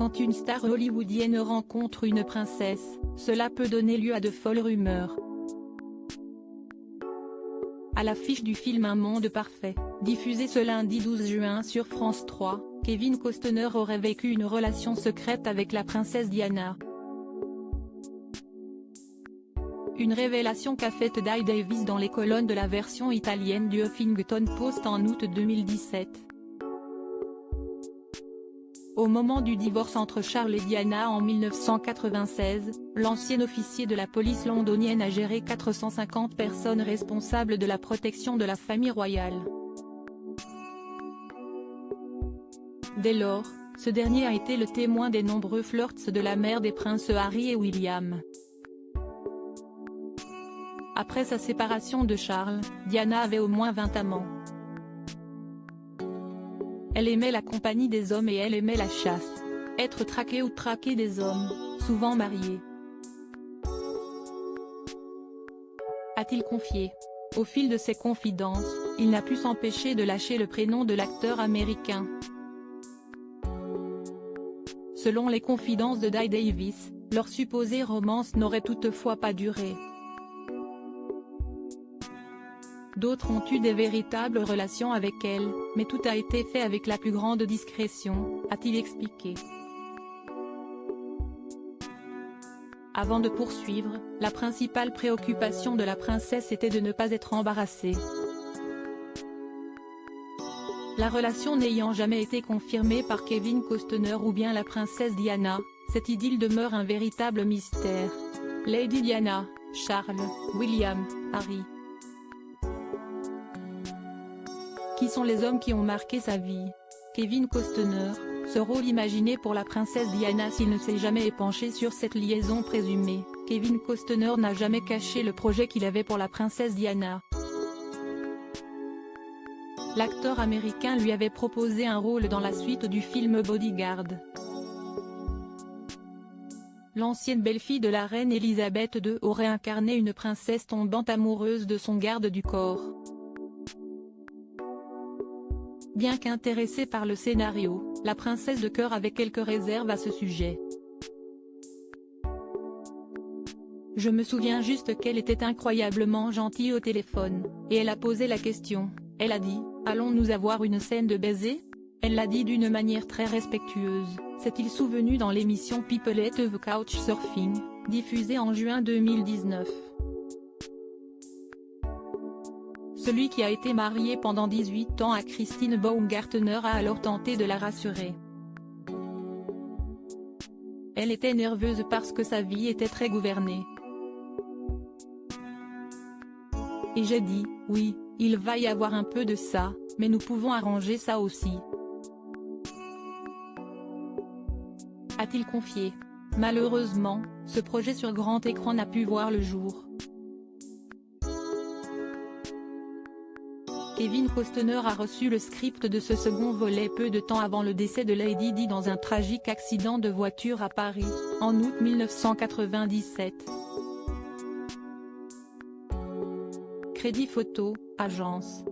Quand une star hollywoodienne rencontre une princesse, cela peut donner lieu à de folles rumeurs. À l'affiche du film Un monde parfait, diffusé ce lundi 12 juin sur France 3, Kevin Costner aurait vécu une relation secrète avec la princesse Diana. Une révélation qu'a faite Dye Davis dans les colonnes de la version italienne du Huffington Post en août 2017. Au moment du divorce entre Charles et Diana en 1996, l'ancien officier de la police londonienne a géré 450 personnes responsables de la protection de la famille royale. Dès lors, ce dernier a été le témoin des nombreux flirts de la mère des princes Harry et William. Après sa séparation de Charles, Diana avait au moins 20 amants. Elle aimait la compagnie des hommes et elle aimait la chasse. Être traquée ou traquer des hommes, souvent mariés. A-t-il confié. Au fil de ses confidences, il n'a pu s'empêcher de lâcher le prénom de l'acteur américain. Selon les confidences de Dye Davis, leur supposée romance n'aurait toutefois pas duré. D'autres ont eu des véritables relations avec elle, mais tout a été fait avec la plus grande discrétion, a-t-il expliqué. Avant de poursuivre, la principale préoccupation de la princesse était de ne pas être embarrassée. La relation n'ayant jamais été confirmée par Kevin Costner ou bien la princesse Diana, cette idylle demeure un véritable mystère. Lady Diana, Charles, William, Harry. Qui sont les hommes qui ont marqué sa vie? Kevin Costner, ce rôle imaginé pour la princesse Diana. S'il ne s'est jamais épanché sur cette liaison présumée, Kevin Costner n'a jamais caché le projet qu'il avait pour la princesse Diana. L'acteur américain lui avait proposé un rôle dans la suite du film Bodyguard. L'ancienne belle-fille de la reine Elisabeth II aurait incarné une princesse tombant amoureuse de son garde du corps. Bien qu'intéressée par le scénario, la princesse de cœur avait quelques réserves à ce sujet. Je me souviens juste qu'elle était incroyablement gentille au téléphone, et elle a posé la question, elle a dit, allons-nous avoir une scène de baiser? Elle l'a dit d'une manière très respectueuse, s'est-il souvenu dans l'émission People at the Couchsurfing, diffusée en juin 2019. Celui qui a été marié pendant 18 ans à Christine Baumgartner a alors tenté de la rassurer. Elle était nerveuse parce que sa vie était très gouvernée. Et j'ai dit, oui, il va y avoir un peu de ça, mais nous pouvons arranger ça aussi. A-t-il confié. Malheureusement, ce projet sur grand écran n'a pu voir le jour. Kevin Costner a reçu le script de ce second volet peu de temps avant le décès de Lady Di dans un tragique accident de voiture à Paris, en août 1997. Crédit photo, agence.